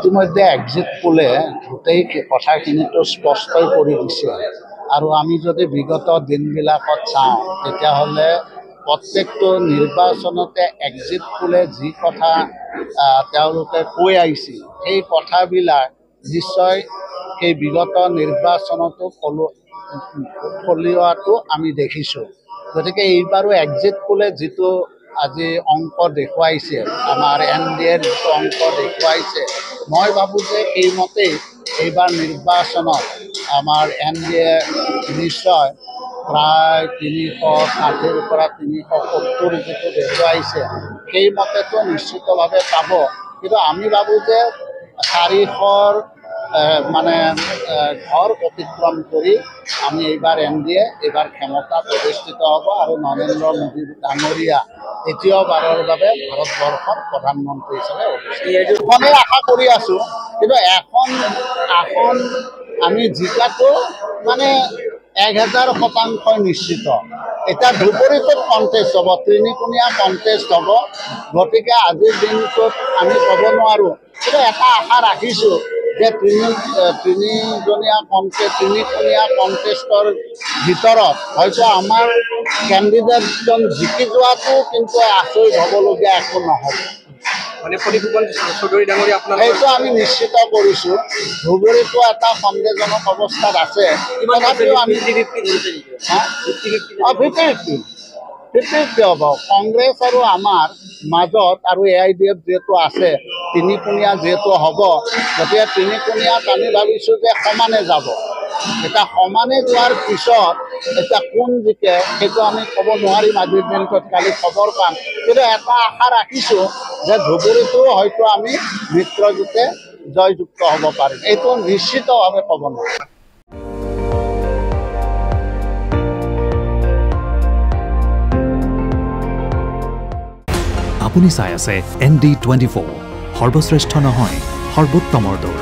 ইতিমধ্যে এক্সিট পোলে গোটেই কথাখিনিতো স্পষ্টই কৰি দিছে আৰু আমি যদি বিগত দিনবিলাকত চাওঁ তেতিয়াহ'লে প্ৰত্যেকটো নিৰ্বাচনতে এক্সিট পোলে যি কথা তেওঁলোকে কৈ আহিছিল সেই কথাবিলাক নিশ্চয় সেই বিগত নিৰ্বাচনতো ফলিওৱাটো আমি দেখিছোঁ। গতিকে এইবাৰো এক্সিট পোলে যিটো আজি অংক দেখুৱাইছে আমাৰ NDAৰ যিটো অংক দেখুৱাইছে মই ভাবোঁ যে এইমতেই এইবাৰ নিৰ্বাচনত আমাৰ NDA নিশ্চয় প্ৰায় 360ৰ পৰা 370 যিটো দেখুৱাইছে সেইমতেতো নিশ্চিতভাৱে পাব। কিন্তু আমি ভাবোঁ যে 400ৰ মানে ঘৰ অতিক্ৰম কৰি আমি এইবাৰ NDA এইবাৰ ক্ষমতাত অধিষ্ঠিত হ'ব আৰু নৰেন্দ্ৰ মোদী ডাঙৰীয়া দ্বিতীয়বাৰৰ বাবে ভাৰতবৰ্ষৰ প্ৰধানমন্ত্ৰী হিচাপে এইখনেই আশা কৰি আছোঁ। কিন্তু এখন আসন আমি জিকাটো মানে 1000% নিশ্চিত। এতিয়া ধুবুৰীটোত কণ্টেষ্ট হ'ব, তিনিকোণীয়া কণ্টেষ্ট হ'ব। গতিকে আজিৰ দিনটোত আমি ক'ব নোৱাৰোঁ, কিন্তু এটা আশা ৰাখিছোঁ যে তিনিকোণীয়া কণ্টেষ্টৰ ভিতৰত হয়তো আমাৰ কেণ্ডিডেটজন জিকি যোৱাটো কিন্তু আচৰিত হ'বলগীয়া একো নহ'ব। মানে প্ৰতিভূষণ চৌধুৰী ডাঙৰীয়া আপোনাৰ সেইটো আমি নিশ্চিত কৰিছোঁ। ধুবুৰীটো এটা সন্দেহজনক অৱস্থাত আছে, তথাপিও আমি 50-50 হ'ব। কংগ্ৰেছ আৰু আমাৰ মাজত আৰু AIDF যিহেতু আছে, তিনিকোণীয়া যিহেতু হ'ব, গতিকে তিনিকোণীয়াত আমি ভাবিছোঁ যে সমানে যাব। এতিয়া সমানে যোৱাৰ পিছত এতিয়া কোন জিকে সেইটো আমি ক'ব নোৱাৰিম আজিৰ দিনটোত, কালি খবৰ পাম। কিন্তু এটা আশা ৰাখিছোঁ যে ধুবুৰীটো হয়তো আমি মিত্ৰজোঁটে জয়যুক্ত হ'ব পাৰিম, এইটো নিশ্চিতভাৱে ক'ব নোৱাৰোঁ। আপুনি চাই আছে ND24, সৰ্বশ্ৰেষ্ঠ নহয় সৰ্বোত্তমৰ দৌৰ।